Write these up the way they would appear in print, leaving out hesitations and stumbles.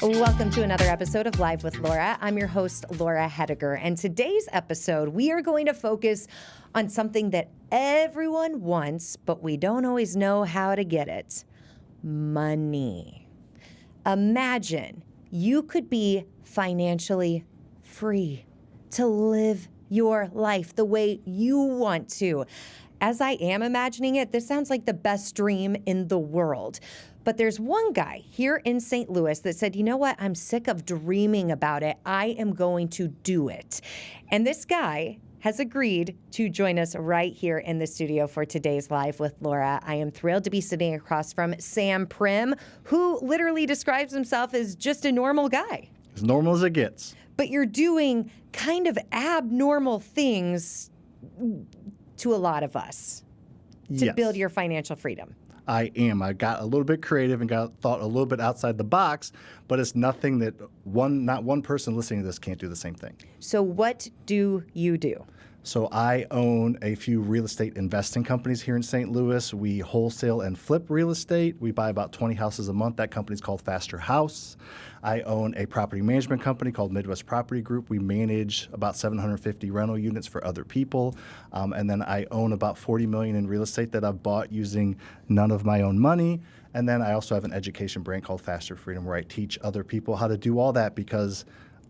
Welcome to another episode of Live with Laura. I'm your host, Laura Hediger, and today's episode, we are going to focus on something that everyone wants, but we don't always know how to get it: money. Imagine you could be financially free to live your life the way you want to. As I am imagining it, this sounds like the best dream in the world. But there's one guy here in St. Louis that said, you know what? I'm sick of dreaming about it. I am going to do it. And this guy has agreed to join us right here in the studio for today's Live with Laura. I am thrilled to be sitting across from Sam Prim, who literally describes himself as just a normal guy. As normal as it gets. But you're doing kind of abnormal things to a lot of us to build your financial freedom. I am. I got a little bit creative and thought a little bit outside the box, but it's nothing that not one person listening to this can't do the same thing. So what do you do? So I own a few real estate investing companies here in St. Louis. We wholesale and flip real estate. We buy about 20 houses a month. That company's called Faster House. I own a property management company called Midwest Property Group. We manage about 750 rental units for other people. And then I own about $40 million in real estate that I've bought using none of my own money. And then I also have an education brand called Faster Freedom, where I teach other people how to do all that, because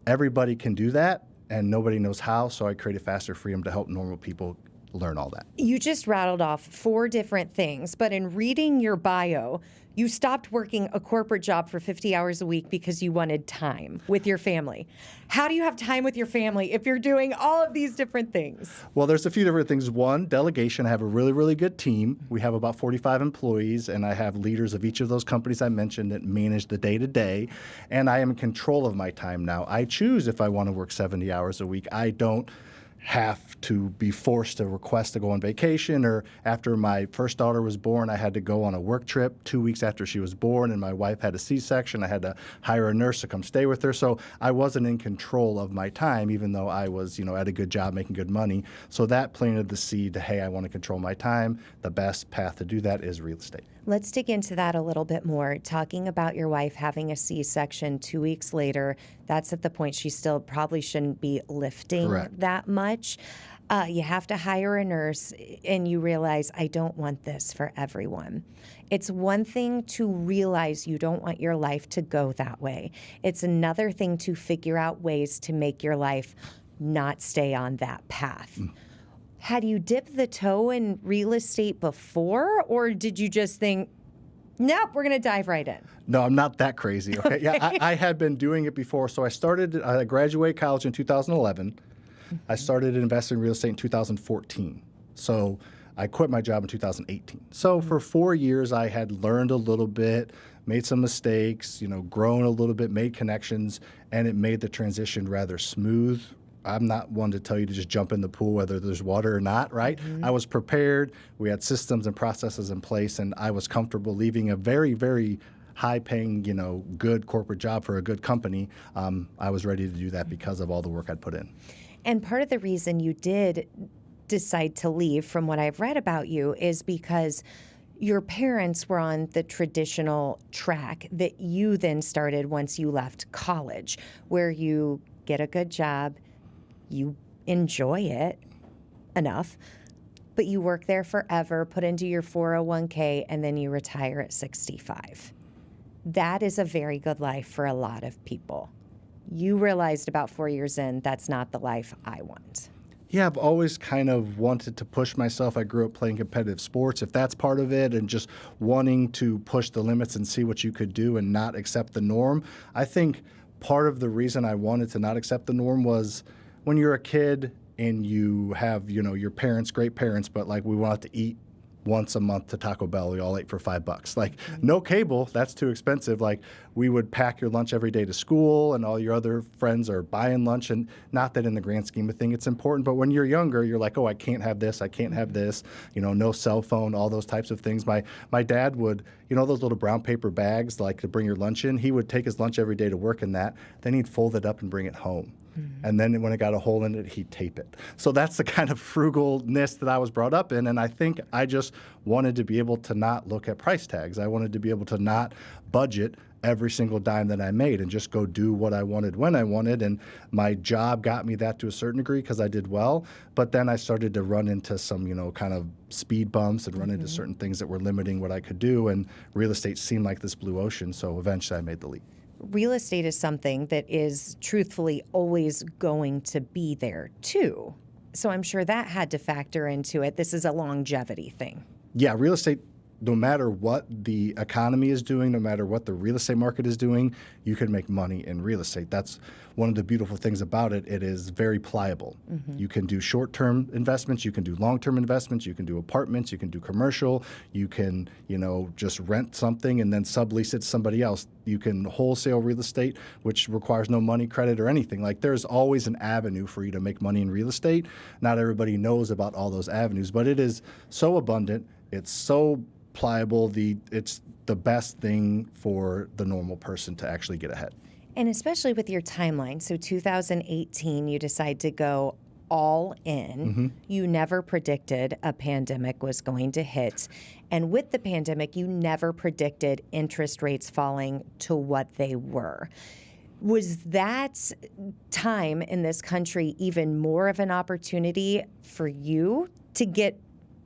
everybody can do that and nobody knows how. So I created Faster Freedom to help normal people learn all that. You just rattled off 4 different things, but in reading your bio, you stopped working a corporate job for 50 hours a week because you wanted time with your family. How do you have time with your family if you're doing all of these different things? Well, there's a few different things. One, delegation. I have a really, really good team. We have about 45 employees, and I have leaders of each of those companies I mentioned that manage the day-to-day, and I am in control of my time now. I choose if I want to work 70 hours a week. I don't have to be forced to request to go on vacation, or after my first daughter was born, I had to go on a work trip 2 weeks after she was born, and my wife had a C-section. I had to hire a nurse to come stay with her. So I wasn't in control of my time, even though I was, at a good job, making good money. So that planted the seed to, hey, I want to control my time. The best path to do that is real estate. Let's dig into that a little bit more. Talking about your wife having a C-section 2 weeks later, that's at the point she still probably shouldn't be lifting Correct. that much. You have to hire a nurse, and you realize, I don't want this for everyone. It's one thing to realize you don't want your life to go that way. It's another thing to figure out ways to make your life not stay on that path. Had you dipped the toe in real estate before, or did you just think, nope, we're going to dive right in? No, I'm not that crazy. Okay. Yeah, I had been doing it before. So I graduated college in 2011. I started investing in real estate in 2014. So I quit my job in 2018. So for 4 years, I had learned a little bit, made some mistakes, grown a little bit, made connections, and it made the transition rather smooth. I'm not one to tell you to just jump in the pool whether there's water or not, right? I was prepared. We had systems and processes in place, and I was comfortable leaving a very, very high-paying, good corporate job for a good company. I was ready to do that because of all the work I'd put in. And part of the reason you did decide to leave, from what I've read about you, is because your parents were on the traditional track that you then started once you left college, where you get a good job, you enjoy it enough, but you work there forever, put into your 401k, and then you retire at 65. That is a very good life for a lot of people. You realized about 4 years in, that's not the life I want. Yeah, I've always kind of wanted to push myself. I grew up playing competitive sports, if that's part of it, and just wanting to push the limits and see what you could do and not accept the norm. I think part of the reason I wanted to not accept the norm was when you're a kid and you have, your parents, great parents, but like we wanted to eat once a month to Taco Bell. We all ate for $5. Like, no cable, that's too expensive. Like, we would pack your lunch every day to school, and all your other friends are buying lunch. And not that in the grand scheme of things it's important, but when you're younger, you're like, oh, I can't have this, I can't have this, no cell phone, all those types of things. My dad would, those little brown paper bags, like to bring your lunch in, he would take his lunch every day to work in that. Then he'd fold it up and bring it home. And then when it got a hole in it, he'd tape it. So that's the kind of frugalness that I was brought up in. And I think I just wanted to be able to not look at price tags. I wanted to be able to not budget every single dime that I made and just go do what I wanted when I wanted. And my job got me that to a certain degree because I did well. But then I started to run into some, kind of speed bumps and run into certain things that were limiting what I could do. And real estate seemed like this blue ocean. So eventually I made the leap. Real estate is something that is truthfully always going to be there too. So I'm sure that had to factor into it. This is a longevity thing. Yeah, real estate, no matter what the economy is doing, no matter what the real estate market is doing, you can make money in real estate. That's one of the beautiful things about it. It is very pliable. You can do short-term investments, you can do long-term investments, you can do apartments, you can do commercial, you can, just rent something and then sublease it to somebody else. You can wholesale real estate, which requires no money credit or anything. Like there's always an avenue for you to make money in real estate. Not everybody knows about all those avenues, but it is so abundant. It's so pliable. It's the best thing for the normal person to actually get ahead. And especially with your timeline. So 2018, you decide to go all in. You never predicted a pandemic was going to hit. And with the pandemic, you never predicted interest rates falling to what they were. Was that time in this country even more of an opportunity for you to get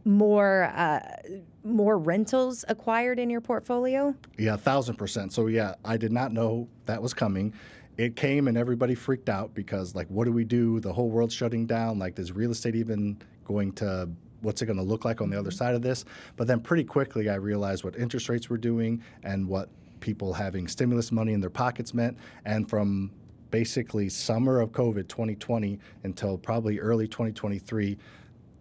more rentals acquired in your portfolio? Yeah, 1,000%. So yeah, I did not know that was coming. It came and everybody freaked out because what do we do? The whole world's shutting down. Is real estate even what's it going to look like on the other side of this? But then pretty quickly I realized what interest rates were doing and what people having stimulus money in their pockets meant. And from basically summer of COVID 2020 until probably early 2023,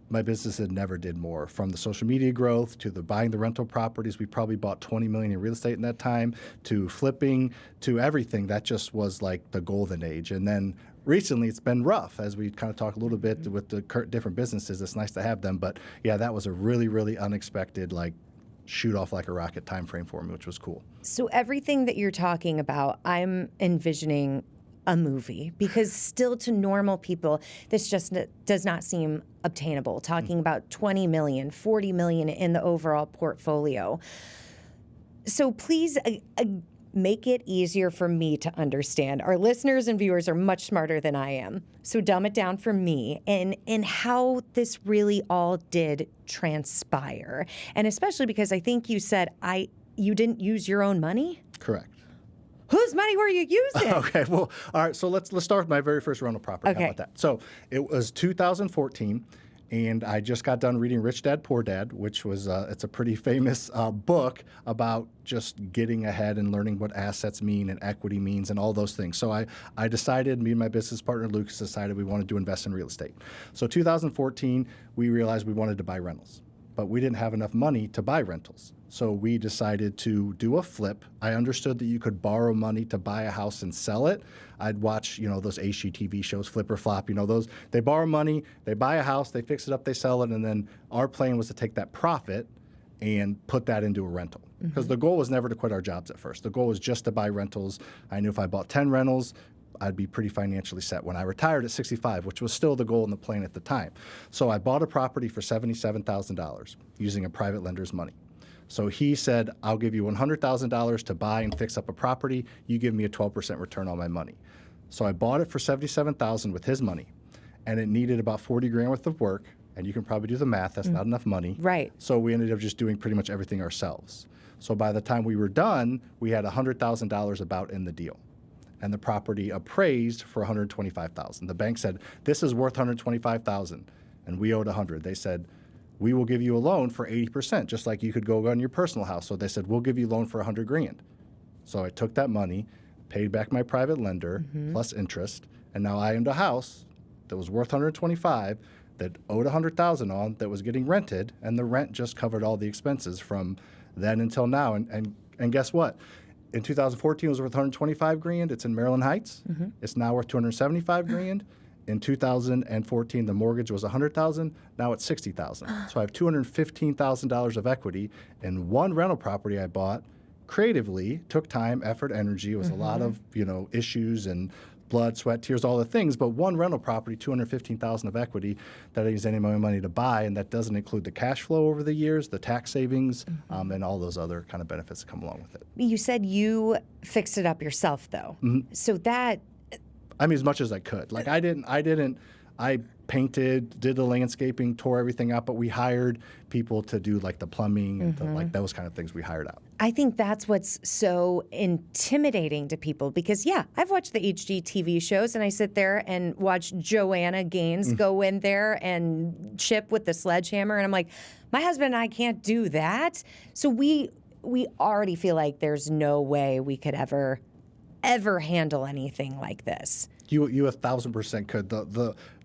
my business had never did more. From the social media growth to the buying the rental properties, we probably bought $20 million in real estate in that time, to flipping, to everything. That just was the golden age. And then recently it's been rough, as we kind of talk a little bit with the different businesses. It's nice to have them, but yeah, that was a really, really unexpected shoot off like a rocket time frame for me, which was cool. So everything that you're talking about, I'm envisioning a movie, because still to normal people, this just does not seem obtainable. Talking about 20 million, 40 million in the overall portfolio. So please make it easier for me to understand. Our listeners and viewers are much smarter than I am. So dumb it down for me and how this really all did transpire. And especially because I think you said you didn't use your own money? Correct. Whose money were you using? Okay, well, all right, so let's start with my very first rental property. Okay. How about that? So it was 2014, and I just got done reading Rich Dad, Poor Dad, which was it's a pretty famous book about just getting ahead and learning what assets mean and equity means and all those things. So I decided, me and my business partner Lucas decided we wanted to invest in real estate. So 2014, we realized we wanted to buy rentals, but we didn't have enough money to buy rentals. So we decided to do a flip. I understood that you could borrow money to buy a house and sell it. I'd watch, those HGTV shows, Flip or Flop, those. They borrow money, they buy a house, they fix it up, they sell it, and then our plan was to take that profit and put that into a rental. Because the goal was never to quit our jobs at first. The goal was just to buy rentals. I knew if I bought 10 rentals, I'd be pretty financially set when I retired at 65, which was still the goal in the plan at the time. So I bought a property for $77,000 using a private lender's money. So he said, I'll give you $100,000 to buy and fix up a property. You give me a 12% return on my money. So I bought it for $77,000 with his money, and it needed about 40 grand worth of work. And you can probably do the math. That's not enough money. Right. So we ended up just doing pretty much everything ourselves. So by the time we were done, we had $100,000 about in the deal. And the property appraised for $125,000. The bank said, this is worth $125,000, and we owed $100,000. They said, we will give you a loan for 80%, just like you could go on your personal house. So they said, we'll give you a loan for $100 grand. So I took that money, paid back my private lender plus interest, and now I owned a house that was worth $125,000 that owed $100,000 on, that was getting rented, and the rent just covered all the expenses from then until now. And guess what? In 2014, it was worth $125 grand. It's in Maryland Heights. It's now worth $275 grand. In 2014, the mortgage was $100,000. Now it's $60,000. So I have $215,000 of equity in one rental property I bought creatively. Took time, effort, energy. It was a lot of issues and blood, sweat, tears, all the things, but one rental property, $215,000 of equity that I use any of my money to buy, and that doesn't include the cash flow over the years, the tax savings, and all those other kind of benefits that come along with it. You said you fixed it up yourself, though. So that, I mean, as much as I could. Like I painted, did the landscaping, tore everything out, but we hired people to do like the plumbing and like those kind of things we hired out. I think that's what's so intimidating to people because, yeah, I've watched the HGTV shows and I sit there and watch Joanna Gaines go in there and chip with the sledgehammer. And I'm like, my husband and I can't do that. So we already feel like there's no way we could ever handle anything like this. You 1,000% could.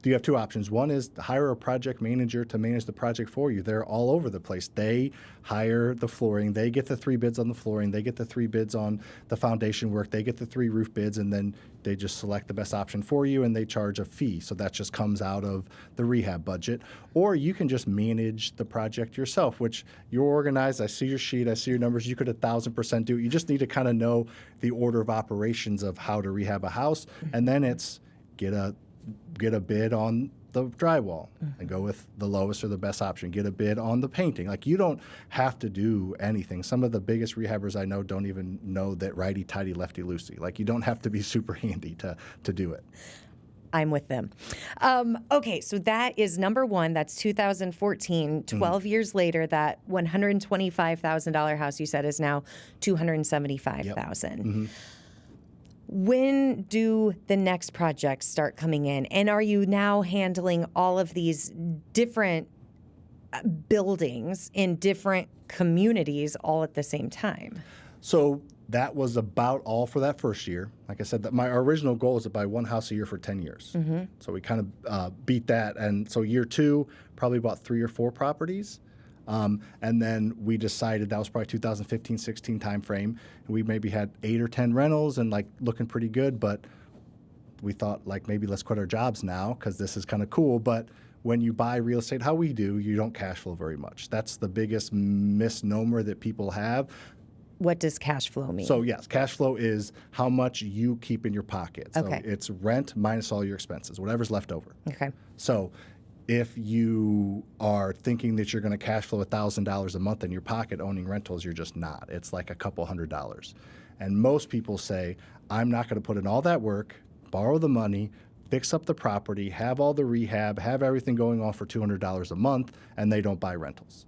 You have two options. One is to hire a project manager to manage the project for you. They're all over the place. They hire the flooring. They get the 3 bids on the flooring. They get the 3 bids on the foundation work. They get the 3 roof bids, and then they just select the best option for you, and they charge a fee. So that just comes out of the rehab budget. Or you can just manage the project yourself, which you're organized. I see your sheet. I see your numbers. You could 1,000% do it. You just need to kind of know the order of operations of how to rehab a house, and then it's get a bid on the drywall and go with the lowest or the best option. Get a bid on the painting. Like, you don't have to do anything. Some of the biggest rehabbers I know don't even know that righty-tighty, lefty-loosey. Like, you don't have to be super handy to do it. I'm with them. Okay, so that is number one. That's 2014. 12 years later, that $125,000 house you said is now $275,000. When do the next projects start coming in? And are you now handling all of these different buildings in different communities all at the same time? So that was about all for that first year. Like I said, our original goal is to buy 1 house a year for 10 years. So we kind of beat that. And so year 2, probably about 3 or 4 properties. And then we decided that was probably 2015-16 timeframe. And we maybe had 8 or 10 rentals and like looking pretty good, but we thought like maybe let's quit our jobs now because this is kind of cool. But when you buy real estate how we do, you don't cash flow very much. That's the biggest misnomer that people have. What does cash flow mean? So yes, cash flow is how much you keep in your pocket. So it's rent minus all your expenses, whatever's left over. Okay. So if you are thinking that you're going to cash flow $1,000 a month in your pocket owning rentals, you're just not. It's like a couple $100s. And most people say, I'm not going to put in all that work, borrow the money, fix up the property, have all the rehab, have everything going on for $200 a month, and they don't buy rentals.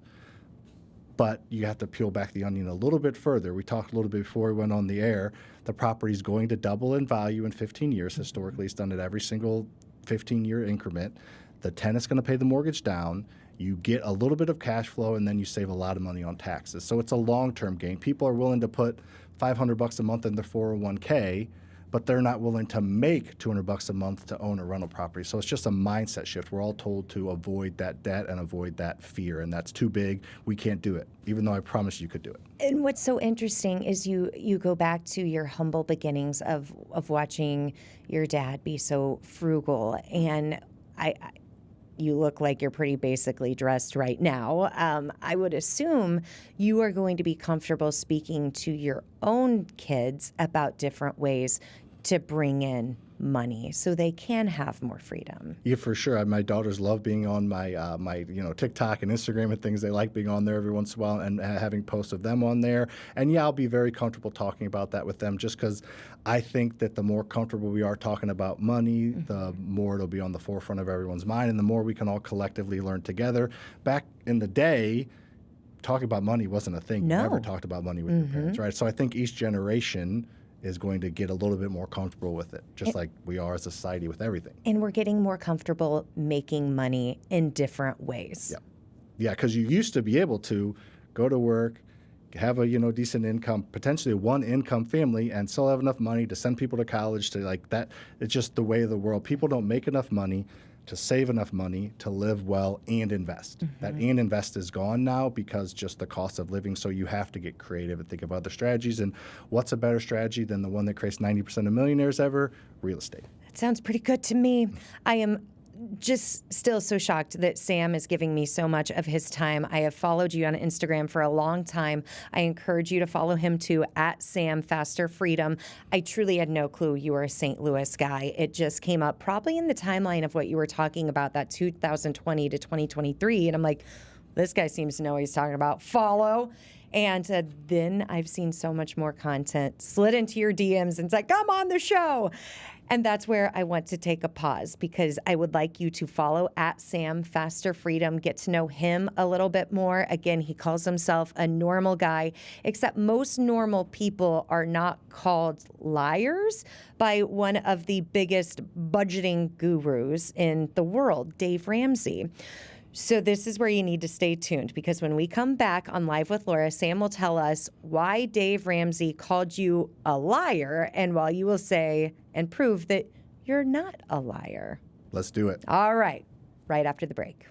But you have to peel back the onion a little bit further. We talked a little bit before we went on the air. The property's going to double in value in 15 years. Historically, it's done it every single 15-year increment. The tenant's going to pay the mortgage down. You get a little bit of cash flow, and then you save a lot of money on taxes. So it's a long-term gain. People are willing to put $500 a month in their 401k, but they're not willing to make $200 a month to own a rental property. So it's just a mindset shift. We're all told to avoid that debt and avoid that fear, and that's too big. We can't do it, even though I promised you could do it. And what's so interesting is you go back to your humble beginnings of watching your dad be so frugal, and you look like you're pretty basically dressed right now. I would assume you are going to be comfortable speaking to your own kids about different ways to bring in money so they can have more freedom. Yeah, for sure. My daughters love being on my TikTok and Instagram and things. They like being on there every once in a while and having posts of them on there. And yeah, I'll be very comfortable talking about that with them just because I think that the more comfortable we are talking about money, the more it'll be on the forefront of everyone's mind and the more we can all collectively learn together. Back in the day, talking about money wasn't a thing. No. You never talked about money with your parents, right? So I think each generation is going to get a little bit more comfortable with it, just like we are as a society with everything. And we're getting more comfortable making money in different ways. Yeah, because you used to be able to go to work, have a decent income, potentially a one-income family, and still have enough money to send people to college. To like that, it's just the way of the world. People don't make enough money to save enough money to live well and invest. That and invest is gone now because just the cost of living. So you have to get creative and think of other strategies. And what's a better strategy than the one that creates 90% of millionaires ever? Real estate. That sounds pretty good to me. I am just still so shocked that Sam is giving me so much of his time. I have followed you on Instagram for a long time. I encourage you to follow him too, at Sam Faster Freedom. I truly had no clue you were a St. Louis guy. It just came up probably in the timeline of what you were talking about, that 2020 to 2023. And I'm like, this guy seems to know what he's talking about. Follow. And then I've seen so much more content slid into your DMs and it's like, come on the show. And that's where I want to take a pause, because I would like you to follow at Sam Faster Freedom, get to know him a little bit more. Again, he calls himself a normal guy, except most normal people are not called liars by one of the biggest budgeting gurus in the world, Dave Ramsey. So this is where you need to stay tuned, because when we come back on Live with Laura, Sam will tell us why Dave Ramsey called you a liar, and while you will say and prove that you're not a liar. Let's do it. All right, right after the break.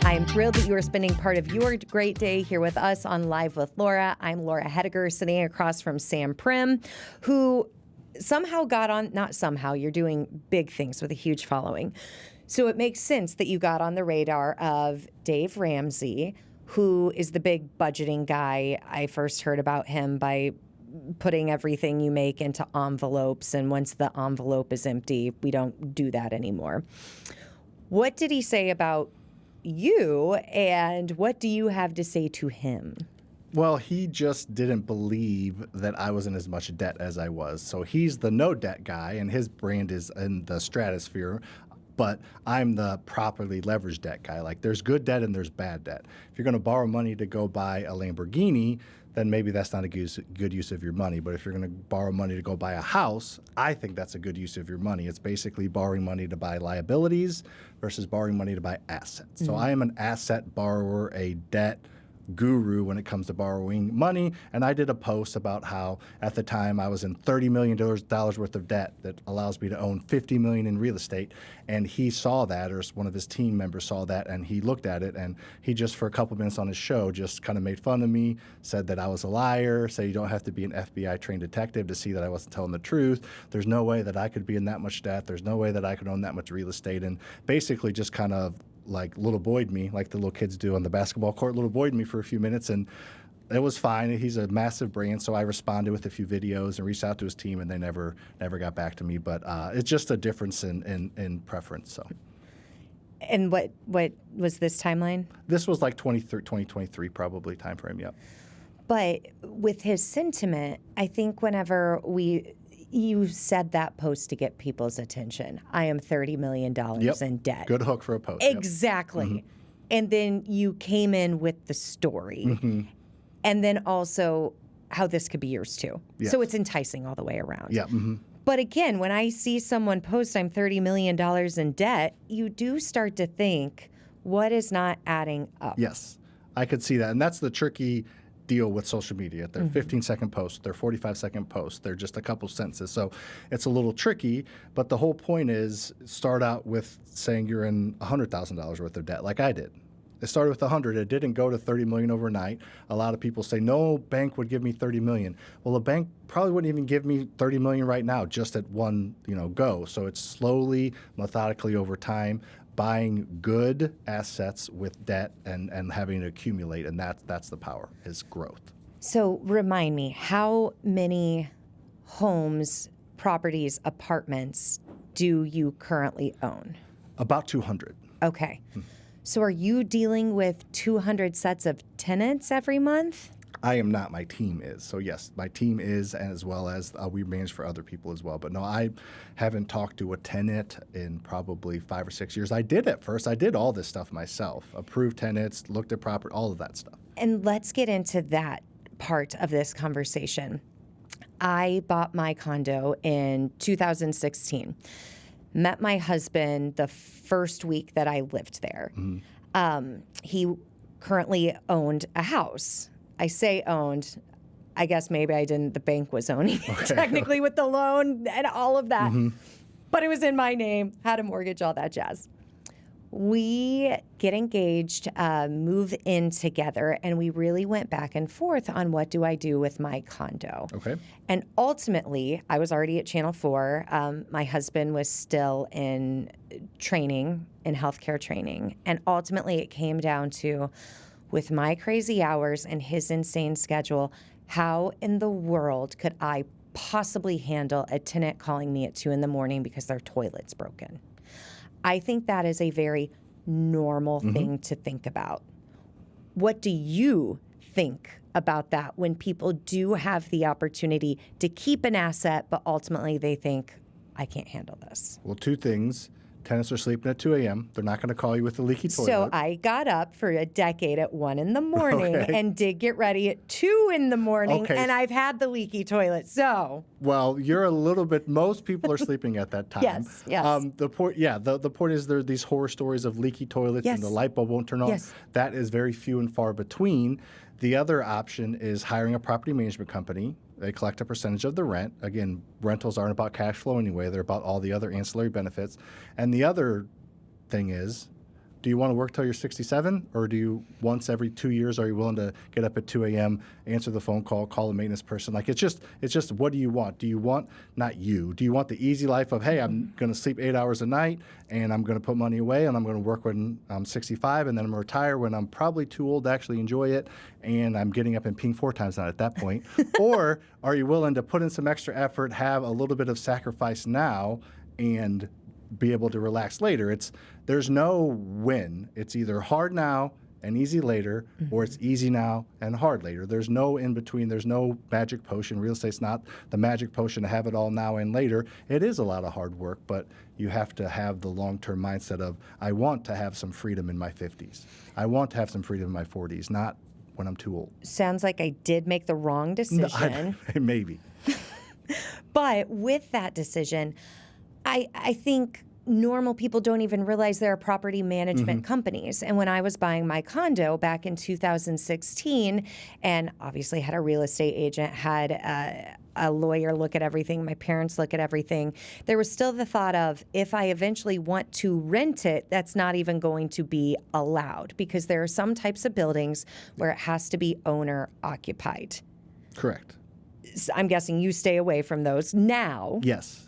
I am thrilled that you are spending part of your great day here with us on Live with Laura. I'm Laura Hediger, sitting across from Sam Prim, who somehow got on, not somehow, you're doing big things with a huge following. So it makes sense that you got on the radar of Dave Ramsey, who is the big budgeting guy. I first heard about him by putting everything you make into envelopes, and once the envelope is empty, we don't do that anymore. What did he say about you, and what do you have to say to him? Well, he just didn't believe that I was in as much debt as I was. So he's the no debt guy, and his brand is in the stratosphere. But I'm the properly leveraged debt guy. Like, there's good debt and there's bad debt. If you're going to borrow money to go buy a Lamborghini, then maybe that's not a good use of your money. But if you're going to borrow money to go buy a house, I think that's a good use of your money. It's basically borrowing money to buy liabilities versus borrowing money to buy assets. So I am an asset borrower, a debt guru when it comes to borrowing money. And I did a post about how at the time I was in $30 million worth of debt that allows me to own $50 million in real estate. And he saw that, or one of his team members saw that, and he looked at it, and he just for a couple minutes on his show just kind of made fun of me, said that I was a liar, said you don't have to be an FBI trained detective to see that I wasn't telling the truth. There's no way that I could be in that much debt. There's no way that I could own that much real estate, and basically just kind of like little boyed me, like the little kids do on the basketball court, little boyed me for a few minutes, and it was fine. He's a massive brand, so I responded with a few videos and reached out to his team, and they never got back to me. But it's just a difference in preference. So. And what was this timeline? This was like 2023 probably time frame, yep. But with his sentiment, I think whenever you said that post to get people's attention. I am $30 million in debt. Good hook for a post. Exactly. Yep. And then you came in with the story. And then also how this could be yours too. Yes. So it's enticing all the way around. Yeah. But again, when I see someone post I'm $30 million in debt, you do start to think, what is not adding up? Yes, I could see that. And that's the tricky deal with social media. They're 15-second posts, they're 45-second posts, they're just a couple sentences. So it's a little tricky, but the whole point is start out with saying you're in $100,000 worth of debt, like I did. It started with 100. It didn't go to 30 million overnight. A lot of people say, no bank would give me 30 million. Well, a bank probably wouldn't even give me 30 million right now, just at one, go. So it's slowly, methodically over time, buying good assets with debt and having to accumulate. And that's the power, is growth. So remind me, how many homes, properties, apartments do you currently own? About 200. Okay. So are you dealing with 200 sets of tenants every month? I am not. My team is. So yes, my team is, as well as we manage for other people as well. But no, I haven't talked to a tenant in probably 5 or 6 years. I did at first. I did all this stuff myself. Approved tenants, looked at property, all of that stuff. And let's get into that part of this conversation. I bought my condo in 2016. Met my husband the first week that I lived there. He currently owned a house. I say owned. I guess maybe I didn't. The bank was owning it technically with the loan and all of that. But it was in my name, had a mortgage, all that jazz. We get engaged, move in together, and we really went back and forth on what do I do with my condo. Okay. And ultimately, I was already at Channel 4. My husband was still in training, in healthcare training. And ultimately, it came down to, with my crazy hours and his insane schedule, how in the world could I possibly handle a tenant calling me at 2 a.m. because their toilet's broken? I think that is a very normal thing to think about. What do you think about that when people do have the opportunity to keep an asset, but ultimately they think, I can't handle this? Well, two things. Tenants are sleeping at 2 a.m. They're not going to call you with a leaky toilet. So I got up for a decade at 1 a.m. Okay. and did get ready at 2 a.m, Okay. and I've had the leaky toilet. So Well, you're a little bit. Most people are sleeping at that time. Yes, yes. The point, the point is there are these horror stories of leaky toilets Yes. and the light bulb won't turn on. Yes. That is very few and far between. The other option is hiring a property management company. They collect a percentage of the rent. Again, rentals aren't about cash flow anyway. They're about all the other ancillary benefits. And the other thing is, do you want to work till you're 67, or do you once every 2 years are you willing to get up at 2 a.m., answer the phone call a maintenance person? Like it's just what do you want? Do you want, not you, do you want the easy life of, hey, I'm going to sleep 8 hours a night and I'm going to put money away and I'm going to work when I'm 65 and then I'm going to retire when I'm probably too old to actually enjoy it and I'm getting up and peeing 4 times a night at that point? Or are you willing to put in some extra effort, have a little bit of sacrifice now, and be able to relax later? There's no win. It's either hard now and easy later, or it's easy now and hard later. There's no in between. There's no magic potion. Real estate's not the magic potion to have it all now and later. It is a lot of hard work, but you have to have the long-term mindset of, I want to have some freedom in my 50s. I want to have some freedom in my 40s, not when I'm too old. sounds like I did make the wrong decision. Maybe. But with that decision, I think normal people don't even realize there are property management companies. And when I was buying my condo back in 2016, and obviously had a real estate agent, had a lawyer look at everything, my parents look at everything, there was still the thought of, if I eventually want to rent it, that's not even going to be allowed, because there are some types of buildings where it has to be owner occupied. Correct. I'm guessing you stay away from those now. Yes.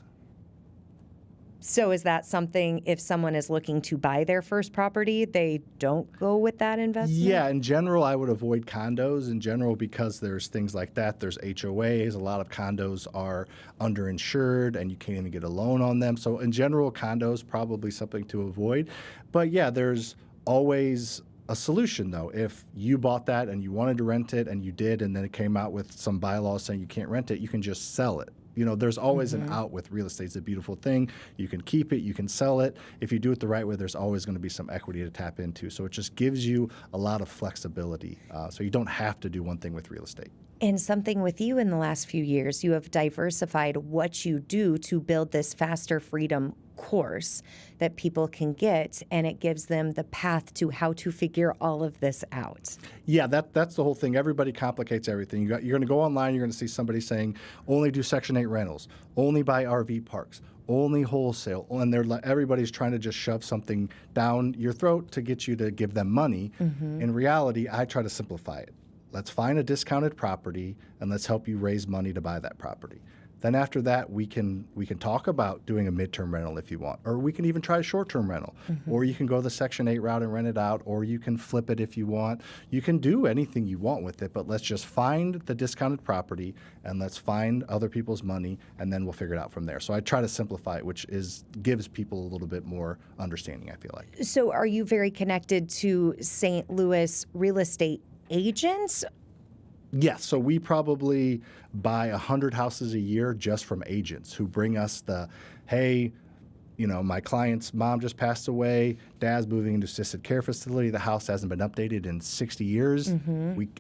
So is that something, if someone is looking to buy their first property, they don't go with that investment? Yeah, in general, I would avoid condos in general because there's things like that. There's HOAs. A lot of condos are underinsured and you can't even get a loan on them. So in general, condos probably something to avoid. But yeah, there's always a solution though. If you bought that and you wanted to rent it and you did, and then it came out with some bylaws saying you can't rent it, you can just sell it. You know, there's always an out with real estate. It's a beautiful thing. You can keep it, you can sell it. If you do it the right way, there's always going to be some equity to tap into. So it just gives you a lot of flexibility. So you don't have to do one thing with real estate. And something with you in the last few years, you have diversified what you do to build this Faster Freedom course that people can get, and it gives them the path to how to figure all of this out. Yeah, that's the whole thing. Everybody complicates everything. You're going to go online, you're going to see somebody saying, only do Section 8 rentals, only buy RV parks, only wholesale, and everybody's trying to just shove something down your throat to get you to give them money. In reality, I try to simplify it. Let's find a discounted property and let's help you raise money to buy that property. Then after that, we can talk about doing a midterm rental if you want, or we can even try a short-term rental, or you can go the Section 8 route and rent it out, or you can flip it if you want. You can do anything you want with it, but let's just find the discounted property and let's find other people's money, and then we'll figure it out from there. So I try to simplify it, which gives people a little bit more understanding, I feel like. So are you very connected to St. Louis real estate agents? Yes, so we probably buy 100 houses a year just from agents who bring us hey, you know, my client's mom just passed away, dad's moving into assisted care facility, the house hasn't been updated in 60 years.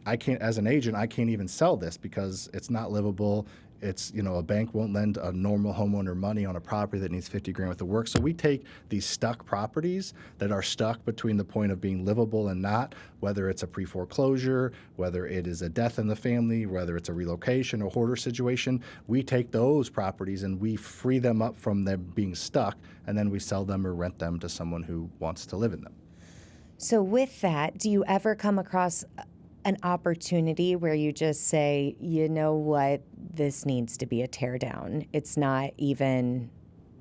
I can't, as an agent, I can't even sell this because it's not livable. It's, a bank won't lend a normal homeowner money on a property that needs 50 grand worth of work. So we take these stuck properties that are stuck between the point of being livable and not, whether it's a pre-foreclosure, whether it is a death in the family, whether it's a relocation or hoarder situation. We take those properties and we free them up from them being stuck, and then we sell them or rent them to someone who wants to live in them. So with that, do you ever come across an opportunity where you just say, you know what, this needs to be a tear down? It's not even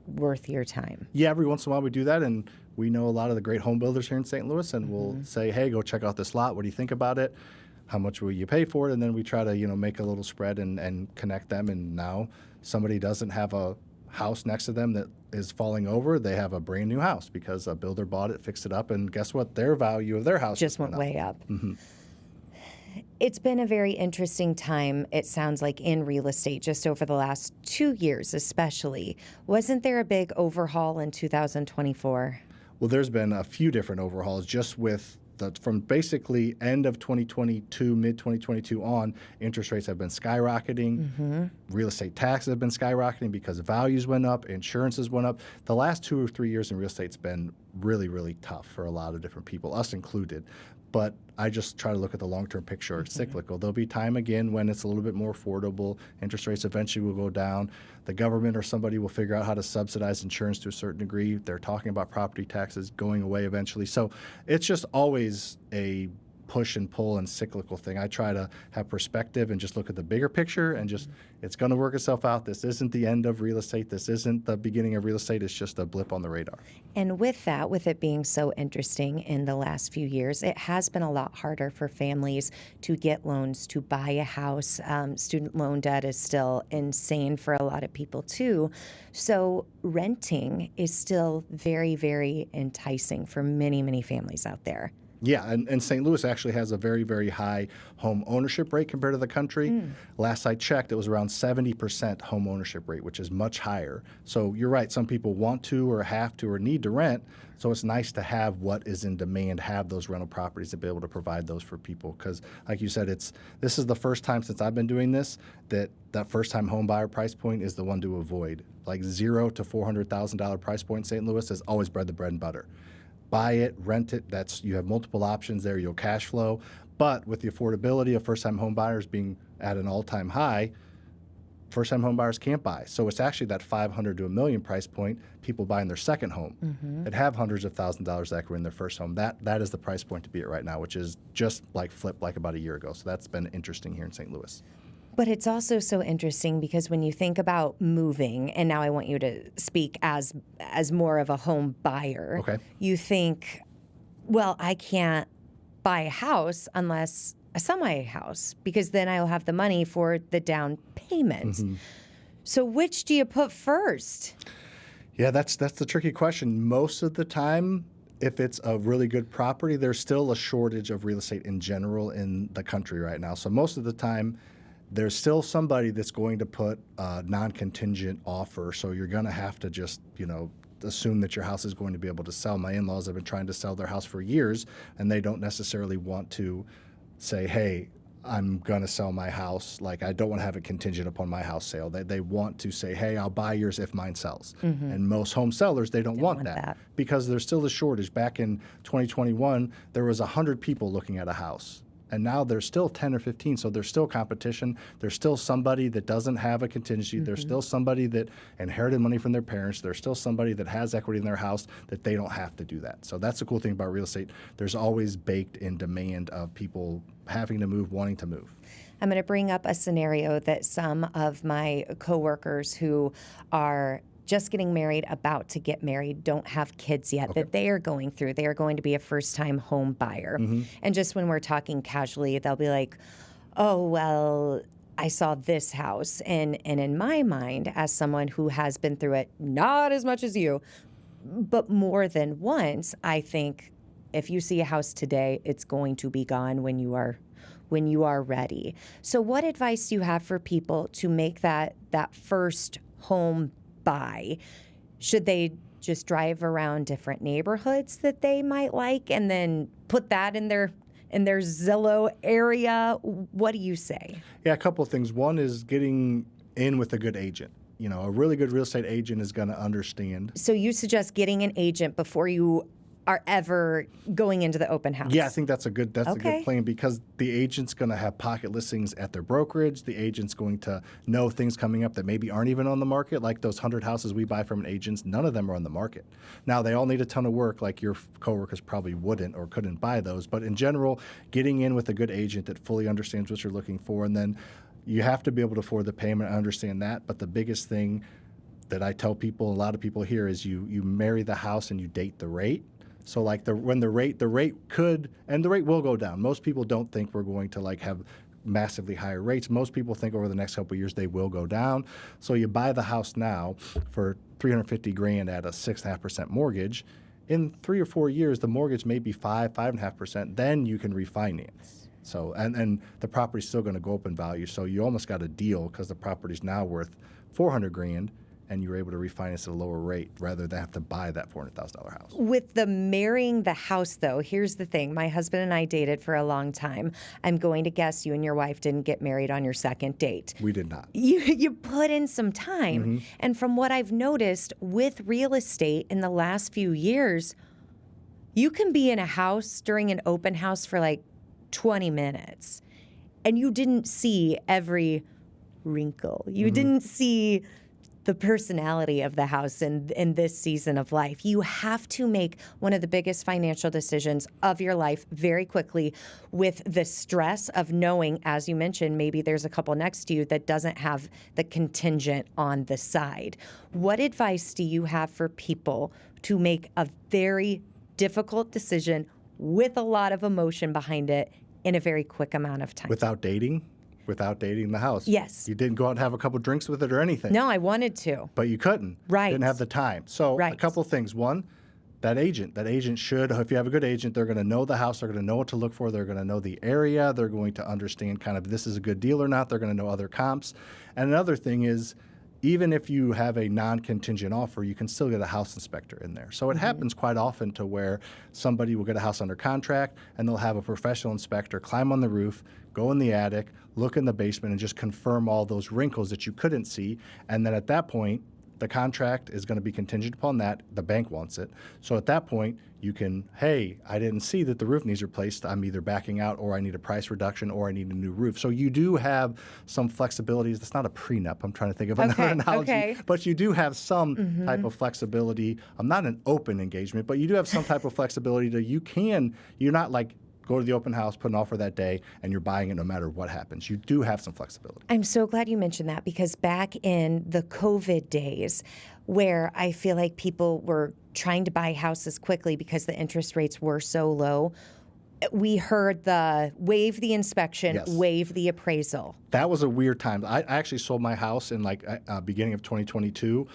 worth your time. Yeah, every once in a while we do that, and we know a lot of the great home builders here in St. Louis, and we'll say, hey, go check out this lot. What do you think about it? How much will you pay for it? And then we try to, make a little spread and connect them. And now somebody doesn't have a house next to them that is falling over. They have a brand new house because a builder bought it, fixed it up, and guess what? Their value of their house just went way up. Mm-hmm. It's been a very interesting time, it sounds like, in real estate just over the last 2 years especially. Wasn't there a big overhaul in 2024? Well, there's been a few different overhauls just from basically end of 2022, mid 2022 on. Interest rates have been skyrocketing. Real estate taxes have been skyrocketing because values went up, insurances went up. The last 2 or 3 years in real estate's been really, really tough for a lot of different people, us included. But I just try to look at the long-term picture. It's cyclical. There'll be time again when it's a little bit more affordable. Interest rates eventually will go down. The government or somebody will figure out how to subsidize insurance to a certain degree. They're talking about property taxes going away eventually. So it's just always a push and pull and cyclical thing. I try to have perspective and just look at the bigger picture and just, it's going to work itself out. This isn't the end of real estate. This isn't the beginning of real estate. It's just a blip on the radar. And with that, with it being so interesting in the last few years, it has been a lot harder for families to get loans, to buy a house. Student loan debt is still insane for a lot of people too. So renting is still very, very enticing for many, many families out there. Yeah, and St. Louis actually has a very, very high home ownership rate compared to the country. Last I checked, it was around 70% home ownership rate, which is much higher. So you're right, some people want to or have to or need to rent, so it's nice to have what is in demand, have those rental properties to be able to provide those for people. Because like you said, this is the first time since I've been doing this that first-time home buyer price point is the one to avoid. Like $0 to $400,000 price point in St. Louis is always the bread and butter. Buy it, rent it. You have multiple options there. You'll cash flow. But with the affordability of first-time home buyers being at an all-time high, first-time home buyers can't buy. So it's actually that $500,000 to $1 million price point, people buying their second home that have hundreds of thousands of dollars equity in their first home. That is the price point to be at right now, which is just like flipped like about a year ago. So that's been interesting here in St. Louis. But it's also so interesting because when you think about moving, and now I want you to speak as more of a home buyer, Okay. You think, well, I can't buy a house unless I sell my house because then I'll have the money for the down payment. So which do you put first? Yeah, that's the tricky question. Most of the time, if it's a really good property, there's still a shortage of real estate in general in the country right now. So most of the time, there's still somebody that's going to put a non-contingent offer. So you're going to have to just, assume that your house is going to be able to sell. My in-laws have been trying to sell their house for years, and they don't necessarily want to say, hey, I'm going to sell my house. Like, I don't want to have it contingent upon my house sale. They want to say, hey, I'll buy yours if mine sells. And most home sellers, they don't want that because there's still a shortage. Back in 2021, there was 100 people looking at a house. And now there's still 10 or 15, so there's still competition. There's still somebody that doesn't have a contingency. There's still somebody that inherited money from their parents. There's still somebody that has equity in their house that they don't have to do that. So that's the cool thing about real estate. There's always baked in demand of people having to move, wanting to move. I'm going to bring up a scenario that some of my coworkers who are just getting married, about to get married, don't have kids yet, that they are going through. They are going to be a first-time home buyer. And just when we're talking casually, they'll be like, oh, well, I saw this house. And in my mind, as someone who has been through it, not as much as you, but more than once, I think if you see a house today, it's going to be gone when you are ready. So what advice do you have for people to make that first home buy? Should they just drive around different neighborhoods that they might like and then put that in their Zillow area? What do you say? Yeah, a couple of things. One is getting in with a good agent. A really good real estate agent is going to understand. So you suggest getting an agent before you are ever going into the open house? Yeah, I think that's a good Okay. plan, because the agent's going to have pocket listings at their brokerage. The agent's going to know things coming up that maybe aren't even on the market, like those 100 houses we buy from an agent. None of them are on the market. Now, they all need a ton of work, like your coworkers probably wouldn't or couldn't buy those. But in general, getting in with a good agent that fully understands what you're looking for, and then you have to be able to afford the payment. I understand that. But the biggest thing that I tell people, a lot of people here, is you marry the house and you date the rate. So like when the rate could, and the rate will go down. Most people don't think we're going to like have massively higher rates. Most people think over the next couple of years they will go down. So you buy the house now for $350,000 at a 6.5% mortgage. In 3 or 4 years, the mortgage may be 5.5%. Then you can refinance. So and the property's still going to go up in value. So you almost got a deal, because the property's now worth $400,000, and you were able to refinance at a lower rate rather than have to buy that $400,000 house. With the marrying the house, though, here's the thing. My husband and I dated for a long time. I'm going to guess you and your wife didn't get married on your second date. We did not. You put in some time. And from what I've noticed with real estate in the last few years, you can be in a house during an open house for like 20 minutes, and you didn't see every wrinkle. You didn't see the personality of the house in this season of life. You have to make one of the biggest financial decisions of your life very quickly, with the stress of knowing, as you mentioned, maybe there's a couple next to you that doesn't have the contingent on the side. What advice do you have for people to make a very difficult decision with a lot of emotion behind it in a very quick amount of time? Without dating the house. Yes. You didn't go out and have a couple drinks with it or anything. No, I wanted to. But you couldn't. Right. Didn't have the time. So Right. a couple of things. One, that agent should, if you have a good agent, they're going to know the house. They're going to know what to look for. They're going to know the area. They're going to understand kind of this is a good deal or not. They're going to know other comps. And another thing is, even if you have a non-contingent offer, you can still get a house inspector in there. So it happens quite often to where somebody will get a house under contract, and they'll have a professional inspector climb on the roof, go in the attic, look in the basement, and just confirm all those wrinkles that you couldn't see. And then at that point, the contract is going to be contingent upon that. The bank wants it. So at that point, you can, hey, I didn't see that the roof needs replaced. I'm either backing out, or I need a price reduction, or I need a new roof. So you do have some flexibilities. That's not a prenup. I'm trying to think of another analogy. Okay. But you do have some type of flexibility. I'm not an open engagement, but you do have some type of flexibility to, you're not like, go to the open house, put an offer that day, and you're buying it no matter what happens. You do have some flexibility. I'm so glad you mentioned that, because back in the COVID days, where I feel like people were trying to buy houses quickly because the interest rates were so low, we heard the waive the inspection, Yes. waive the appraisal. That was a weird time. I actually sold my house in beginning of 2022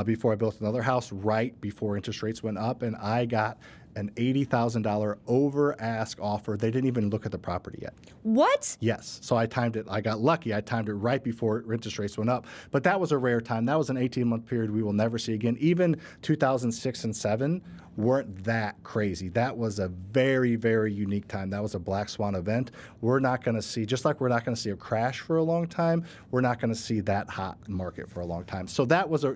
before I built another house right before interest rates went up, and I got an $80,000 over ask offer. They didn't even look at the property yet. What? Yes. So I timed it. I got lucky. I timed it right before interest rates went up. But that was a rare time. That was an 18-month period we will never see again. Even 2006 and 2007 weren't that crazy. That was a very, very unique time. That was a black swan event. We're not going to see, just like we're not going to see a crash for a long time, we're not going to see that hot market for a long time. So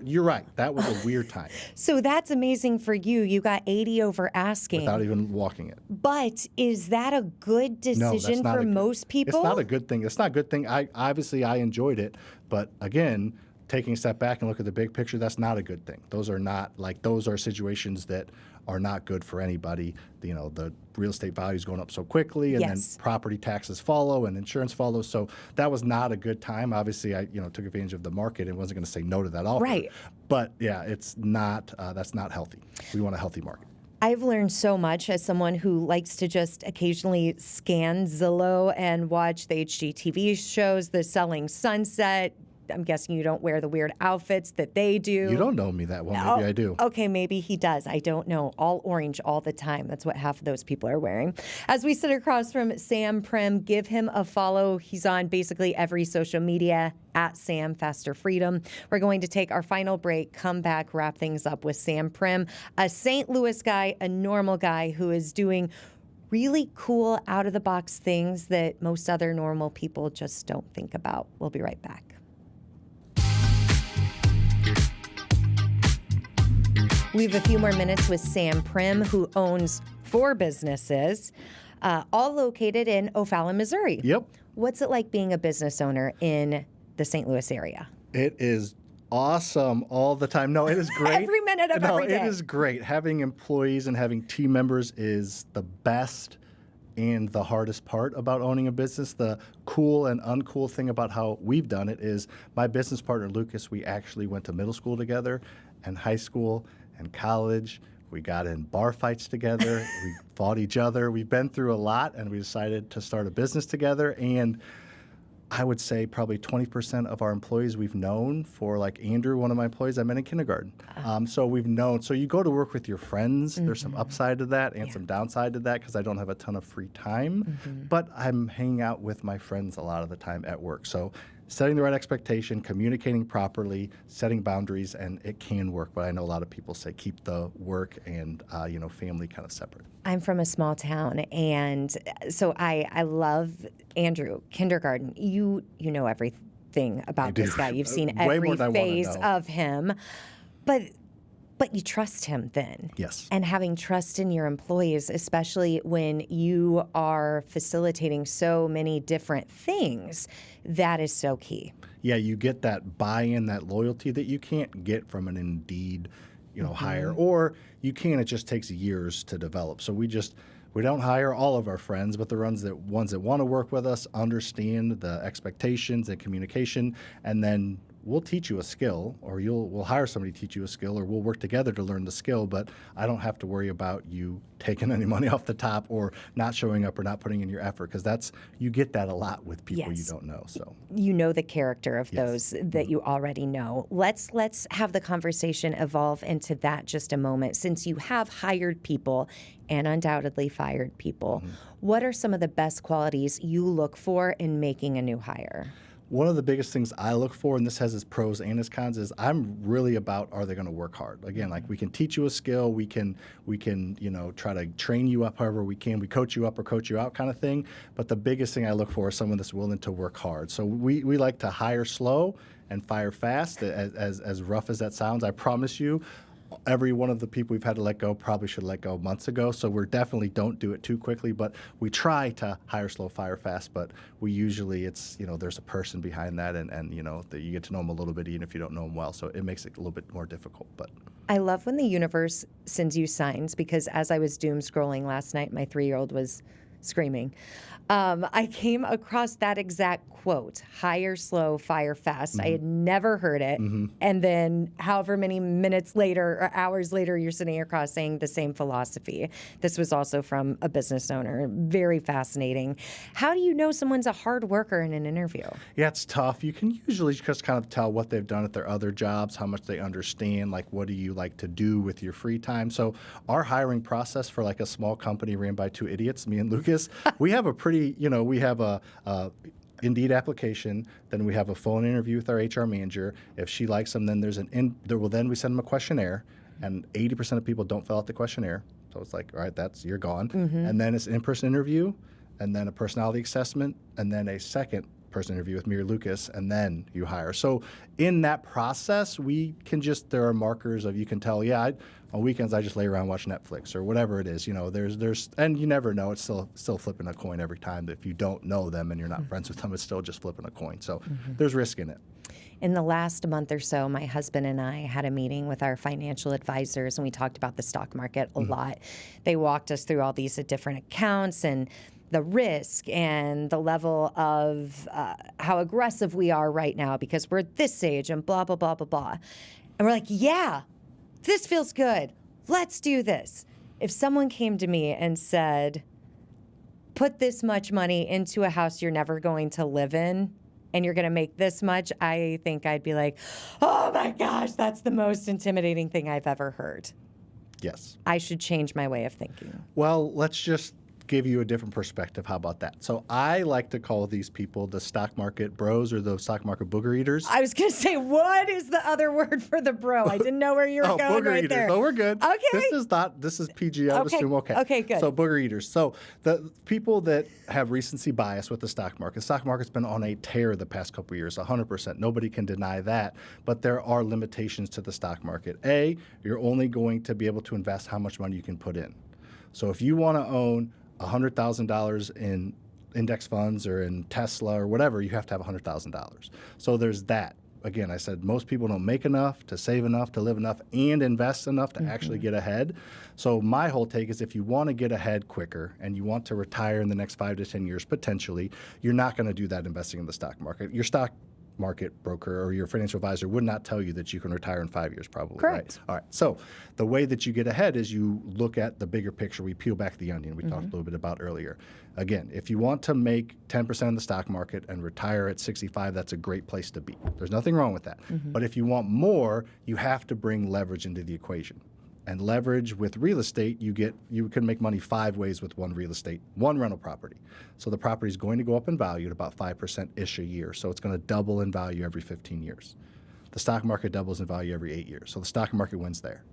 you're right. That was a weird time. So that's amazing for you. You got 80 over asking. Without even walking it. But is that a good No, that's decision not for most people? It's not a good thing. It's not a good thing. I enjoyed it, but again, taking a step back and look at the big picture, that's not a good thing. Those are situations that are not good for anybody. The real estate value is going up so quickly, and Yes. then property taxes follow and insurance follows. So that was not a good time. Obviously, I took advantage of the market and wasn't going to say no to that offer. Right. But yeah, it's not. That's not healthy. We want a healthy market. I've learned so much as someone who likes to just occasionally scan Zillow and watch the HGTV shows, The Selling Sunset. I'm guessing you don't wear the weird outfits that they do. You don't know me that well. Maybe I do. Okay, maybe he does. I don't know. All orange all the time. That's what half of those people are wearing. As we sit across from Sam Prim, give him a follow. He's on basically every social media at Sam Faster Freedom. We're going to take our final break, come back, wrap things up with Sam Prim, a St. Louis guy, a normal guy who is doing really cool, out-of-the-box things that most other normal people just don't think about. We'll be right back. We have a few more minutes with Sam Prim, who owns 4 businesses, all located in O'Fallon, Missouri. Yep. What's it like being a business owner in the St. Louis area? It is awesome all the time. No, it is great. Every minute of every day. It is great. Having employees and having team members is the best and the hardest part about owning a business. The cool and uncool thing about how we've done it is my business partner, Lucas, we actually went to middle school together and high school and college. We got in bar fights together. We fought each other. We've been through a lot, and we decided to start a business together. And I would say probably 20% of our employees we've known for, like Andrew, one of my employees I met in kindergarten. So we've known. So you go to work with your friends. There's some upside to that and some downside to that because I don't have a ton of free time. But I'm hanging out with my friends a lot of the time at work. So setting the right expectation, communicating properly, setting boundaries, and it can work. But I know a lot of people say keep the work and family kind of separate. I'm from a small town, and so I love Andrew, kindergarten. You know everything about this guy. You've seen every phase of him. But you trust him then. Yes. And having trust in your employees, especially when you are facilitating so many different things, that is so key. Yeah, you get that buy-in, that loyalty that you can't get from an Indeed, hire, or you can. It just takes years to develop. So we don't hire all of our friends, but the ones that want to work with us, understand the expectations and communication, and then we'll teach you a skill, or we'll hire somebody to teach you a skill, or we'll work together to learn the skill, but I don't have to worry about you taking any money off the top or not showing up or not putting in your effort, because you get that a lot with people you don't know. So you know the character of those that you already know. Let's have the conversation evolve into that just a moment. Since you have hired people and undoubtedly fired people, what are some of the best qualities you look for in making a new hire? One of the biggest things I look for, and this has its pros and its cons, is I'm really about, are they going to work hard? Again, like we can teach you a skill, we can try to train you up however we can, we coach you up or coach you out kind of thing. But the biggest thing I look for is someone that's willing to work hard. So we like to hire slow and fire fast, as rough as that sounds. I promise you, every one of the people we've had to let go probably should have let go months ago. So we're definitely don't do it too quickly, but we try to hire slow, fire fast. But we usually, there's a person behind that, and you get to know them a little bit even if you don't know them well. So it makes it a little bit more difficult. But I love when the universe sends you signs, because as I was doom scrolling last night, my 3-year-old was screaming. I came across that exact quote, hire slow, fire fast. I had never heard it. And then however many minutes later or hours later, you're sitting across saying the same philosophy. This was also from a business owner. Very fascinating. How do you know someone's a hard worker in an interview? Yeah, it's tough. You can usually just kind of tell what they've done at their other jobs, how much they understand, like what do you like to do with your free time. So our hiring process for like a small company ran by 2 idiots, me and Lucas, we have a pretty, we have a Indeed application, then we have a phone interview with our HR manager. If she likes them, then then we send them a questionnaire, and 80% of people don't fill out the questionnaire. So it's like, all right, you're gone. And then it's an in-person interview, and then a personality assessment, and then a second person interview with me or Lucas, and then you hire. So in that process, there are markers of, you can tell, on weekends I just lay around watch Netflix or whatever it is. And you never know. It's still flipping a coin every time. If you don't know them and you're not friends with them, it's still just flipping a coin. So there's risk in it. In the last month or so, my husband and I had a meeting with our financial advisors, and we talked about the stock market a lot. They walked us through all these different accounts and the risk and the level of how aggressive we are right now because we're at this age and blah, blah, blah, blah, blah. And we're like, yeah, this feels good. Let's do this. If someone came to me and said, put this much money into a house you're never going to live in and you're going to make this much, I think I'd be like, oh my gosh, that's the most intimidating thing I've ever heard. Yes. I should change my way of thinking. Well, let's just give you a different perspective. How about that? So I like to call these people the stock market bros or the stock market booger eaters. I was going to say, what is the other word for the bro? I didn't know where you were going booger right eaters. there. Oh, we're good. Okay. This is PG. I would assume okay. Okay, good. So booger eaters. So the people that have recency bias with the stock market's been on a tear the past couple of years, 100%. Nobody can deny that. But there are limitations to the stock market. A, you're only going to be able to invest how much money you can put in. So if you want to own $100,000 in index funds or in Tesla or whatever, you have to have $100,000. So there's that. Again, I said most people don't make enough to save enough to live enough and invest enough to actually get ahead. So my whole take is if you want to get ahead quicker and you want to retire in the next 5 to 10 years potentially, you're not going to do that investing in the stock market. Your stock market broker or your financial advisor would not tell you that you can retire in 5 years probably. Correct. Right? All right. So the way that you get ahead is you look at the bigger picture. We peel back the onion we talked a little bit about earlier. Again, if you want to make 10% in the stock market and retire at 65, that's a great place to be. There's nothing wrong with that. But if you want more, you have to bring leverage into the equation. And leverage with real estate, you can make money 5 ways with one rental property. So the property is going to go up in value at about 5%-ish a year. So it's going to double in value every 15 years. The stock market doubles in value every 8 years. So the stock market wins there.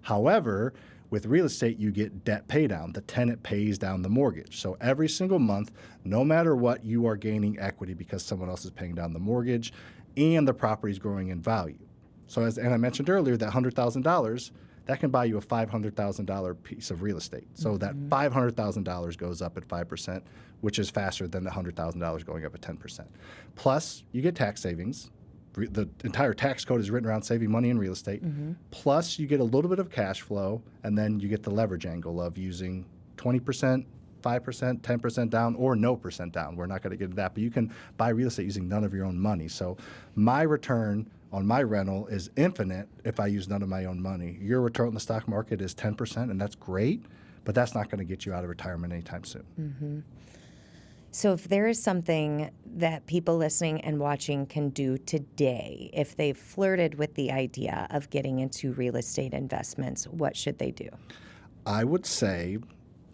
However, with real estate, you get debt pay down. The tenant pays down the mortgage. So every single month, no matter what, you are gaining equity because someone else is paying down the mortgage and the property is growing in value. So and I mentioned earlier, that $100,000, that can buy you a $500,000 piece of real estate. So that $500,000 goes up at 5%, which is faster than the $100,000 going up at 10%. Plus, you get tax savings. The entire tax code is written around saving money in real estate. Plus, you get a little bit of cash flow, and then you get the leverage angle of using 20%, 5%, 10% down, or no percent down. We're not going to get into that, but you can buy real estate using none of your own money. So my return on my rental is infinite if I use none of my own money. Your return on the stock market is 10%, and that's great, but that's not going to get you out of retirement anytime soon. So if there is something that people listening and watching can do today, if they've flirted with the idea of getting into real estate investments, what should they do? I would say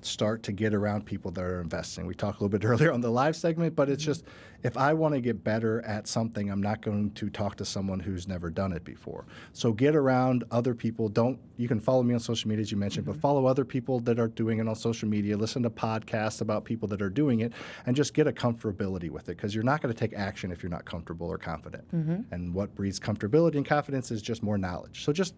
start to get around people that are investing. We talked a little bit earlier on the live segment, but it's just, if I want to get better at something, I'm not going to talk to someone who's never done it before. So get around other people. You can follow me on social media, as you mentioned, but follow other people that are doing it on social media. Listen to podcasts about people that are doing it and just get a comfortability with it, because you're not going to take action if you're not comfortable or confident. And what breeds comfortability and confidence is just more knowledge. So just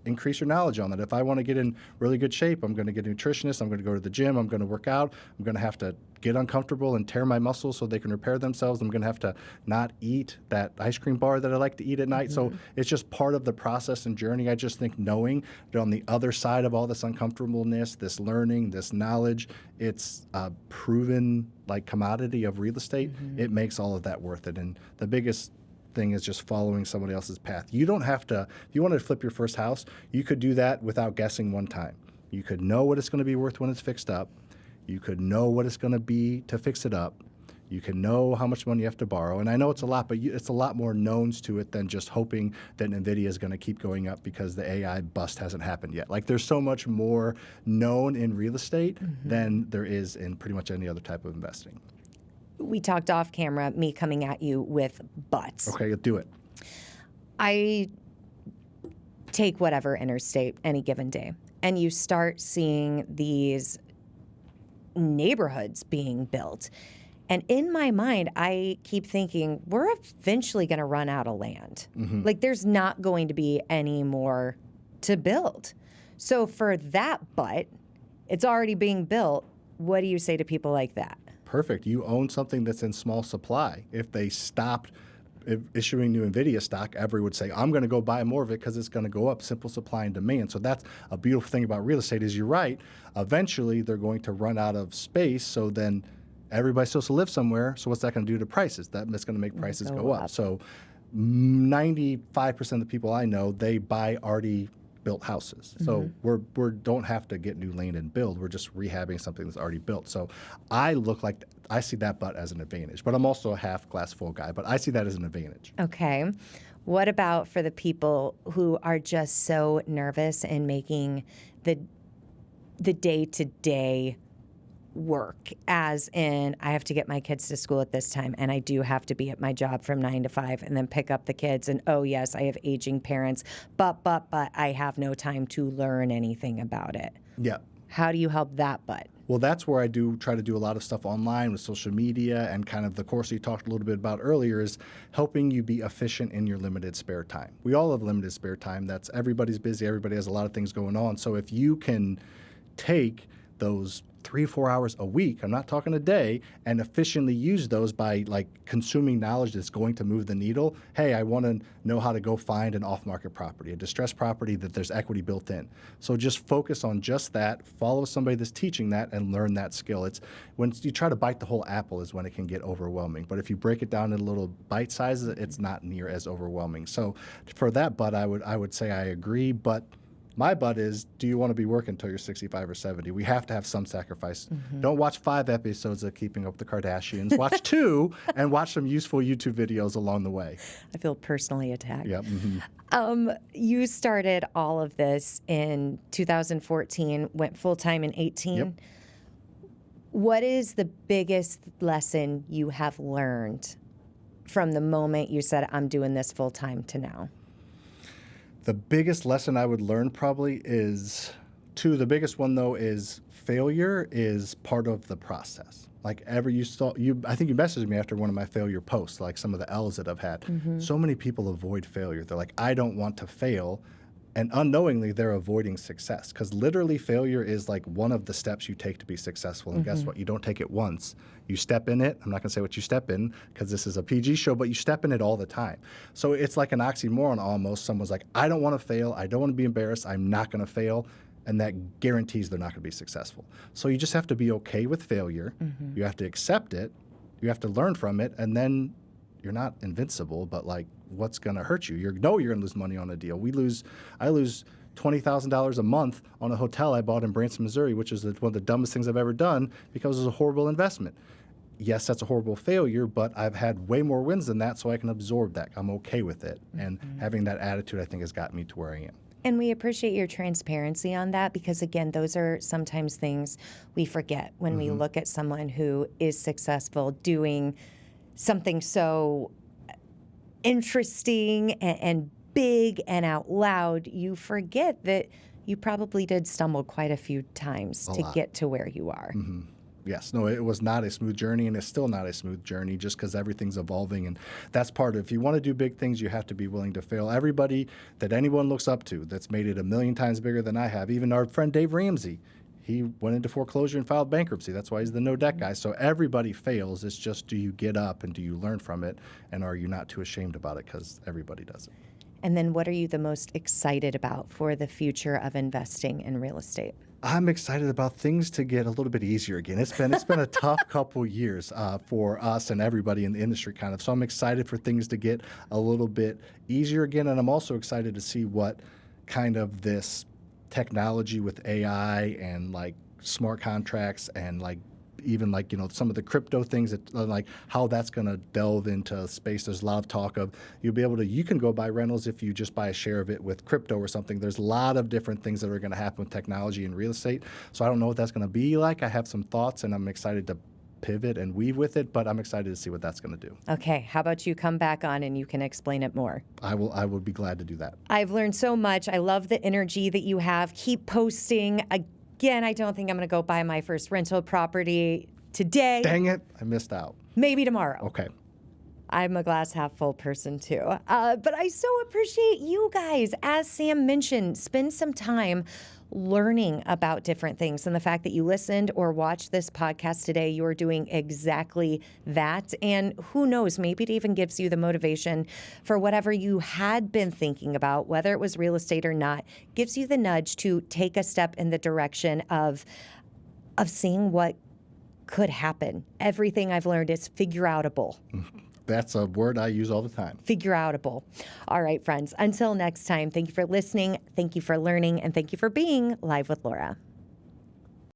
increase your knowledge on that. If I want to get in really good shape, I'm going to get a nutritionist, I'm going to go to the gym, I'm going to work out, I'm going to have to get uncomfortable and tear my muscles so they can repair themselves. I'm going to have to not eat that ice cream bar that I like to eat at night. So it's just part of the process and journey. I just think knowing that on the other side of all this uncomfortableness, this learning, this knowledge, it's a proven commodity of real estate. It makes all of that worth it. And the biggest thing is just following somebody else's path. You don't have to, if you want to flip your first house, you could do that without guessing one time. You could know what it's going to be worth when it's fixed up. You could know what it's going to be to fix it up. You can know how much money you have to borrow. And I know it's a lot, but it's a lot more knowns to it than just hoping that NVIDIA is going to keep going up because the AI bust hasn't happened yet. There's so much more known in real estate than there is in pretty much any other type of investing. We talked off camera, me coming at you with buts. Okay, do it. I take whatever interstate any given day, and you start seeing these neighborhoods being built. And in my mind, I keep thinking, we're eventually going to run out of land. There's not going to be any more to build. So for that butt, it's already being built. What do you say to people like that? Perfect. You own something that's in small supply. If they stopped issuing new NVIDIA stock, everyone would say, I'm going to go buy more of it because it's going to go up. Simple supply and demand. So that's a beautiful thing about real estate is you're right. Eventually, they're going to run out of space. So then everybody's supposed to live somewhere. So what's that going to do to prices? That's going to make prices go up. So 95% of the people I know, they buy already built houses. So we don't have to get new land and build. We're just rehabbing something that's already built. So I see that but as an advantage. But I'm also a half glass full guy. But I see that as an advantage. Okay. What about for the people who are just so nervous in making the day-to-day work, as in I have to get my kids to school at this time, and I do have to be at my job from 9 to 5 and then pick up the kids. And oh yes, I have aging parents, but I have no time to learn anything about it. Yeah. How do you help that but? Well, that's where I do try to do a lot of stuff online with social media, and kind of the course you talked a little bit about earlier is helping you be efficient in your limited spare time. We all have limited spare time. Everybody's busy. Everybody has a lot of things going on. So if you can take those 3-4 hours a week, I'm not talking a day, and efficiently use those by like consuming knowledge that's going to move the needle. Hey, I want to know how to go find an off-market property, a distressed property that there's equity built in. So just focus on just that, follow somebody that's teaching that, and learn that skill. It's when you try to bite the whole apple is when it can get overwhelming. But if you break it down into little bite sizes, it's not near as overwhelming. So for that, but I would say I agree, but my but is, do you want to be working until you're 65 or 70? We have to have some sacrifice. Don't watch 5 episodes of Keeping Up with the Kardashians. Watch 2 and watch some useful YouTube videos along the way. I feel personally attacked. Yep. You started all of this in 2014, went full-time in 18. Yep. What is the biggest lesson you have learned from the moment you said, I'm doing this full-time to now? The biggest lesson I would learn probably is the biggest one though is failure is part of the process. Like I think you messaged me after one of my failure posts, like some of the L's that I've had. So many people avoid failure. They're like, I don't want to fail. And unknowingly, they're avoiding success, because literally failure is like one of the steps you take to be successful. And guess what? You don't take it once. You step in it. I'm not going to say what you step in because this is a PG show, but you step in it all the time. So it's like an oxymoron almost. Someone's like, I don't want to fail. I don't want to be embarrassed. I'm not going to fail. And that guarantees they're not going to be successful. So you just have to be okay with failure. You have to accept it. You have to learn from it. And then you're not invincible, but like, what's going to hurt you? You're going to lose money on a deal. I lose $20,000 a month on a hotel I bought in Branson, Missouri, which is one of the dumbest things I've ever done because it was a horrible investment. Yes, that's a horrible failure, but I've had way more wins than that, so I can absorb that. I'm okay with it. And having that attitude, I think, has got me to where I am. And we appreciate your transparency on that, because, again, those are sometimes things we forget when we look at someone who is successful doing something so interesting and big and out loud. You forget that you probably did stumble quite a few times to get to where you are. Yes, no, it was not a smooth journey, and it's still not a smooth journey just because everything's evolving. And that's part of it. If you want to do big things, you have to be willing to fail. Everybody that anyone looks up to that's made it 1,000,000 times bigger than I have, even our friend Dave Ramsey, he went into foreclosure and filed bankruptcy. That's why he's the no-debt guy. So everybody fails. It's just, do you get up and do you learn from it? And are you not too ashamed about it? Because everybody does it. And then what are you the most excited about for the future of investing in real estate? I'm excited about things to get a little bit easier again. It's been a tough couple years for us and everybody in the industry, kind of. So I'm excited for things to get a little bit easier again. And I'm also excited to see what kind of this technology with AI and like smart contracts and like even like, some of the crypto things that like how that's going to delve into space. There's a lot of talk of you can go buy rentals if you just buy a share of it with crypto or something. There's a lot of different things that are going to happen with technology and real estate. So I don't know what that's going to be like. I have some thoughts and I'm excited to pivot and weave with it, but I'm excited to see what that's going to do. Okay, how about you come back on and you can explain it more? I will be glad to do that. I've learned so much. I love the energy that you have. Keep posting. Again, I don't think I'm going to go buy my first rental property today. Dang it, I missed out. Maybe tomorrow. Okay. I'm a glass half full person too. But I so appreciate you guys. As Sam mentioned, spend some time learning about different things. And the fact that you listened or watched this podcast today, you're doing exactly that. And who knows, maybe it even gives you the motivation for whatever you had been thinking about, whether it was real estate or not, gives you the nudge to take a step in the direction of seeing what could happen. Everything I've learned is figure-outable. That's a word I use all the time. Figure-outable. All right, friends. Until next time, thank you for listening, thank you for learning, and thank you for being Live with Laura.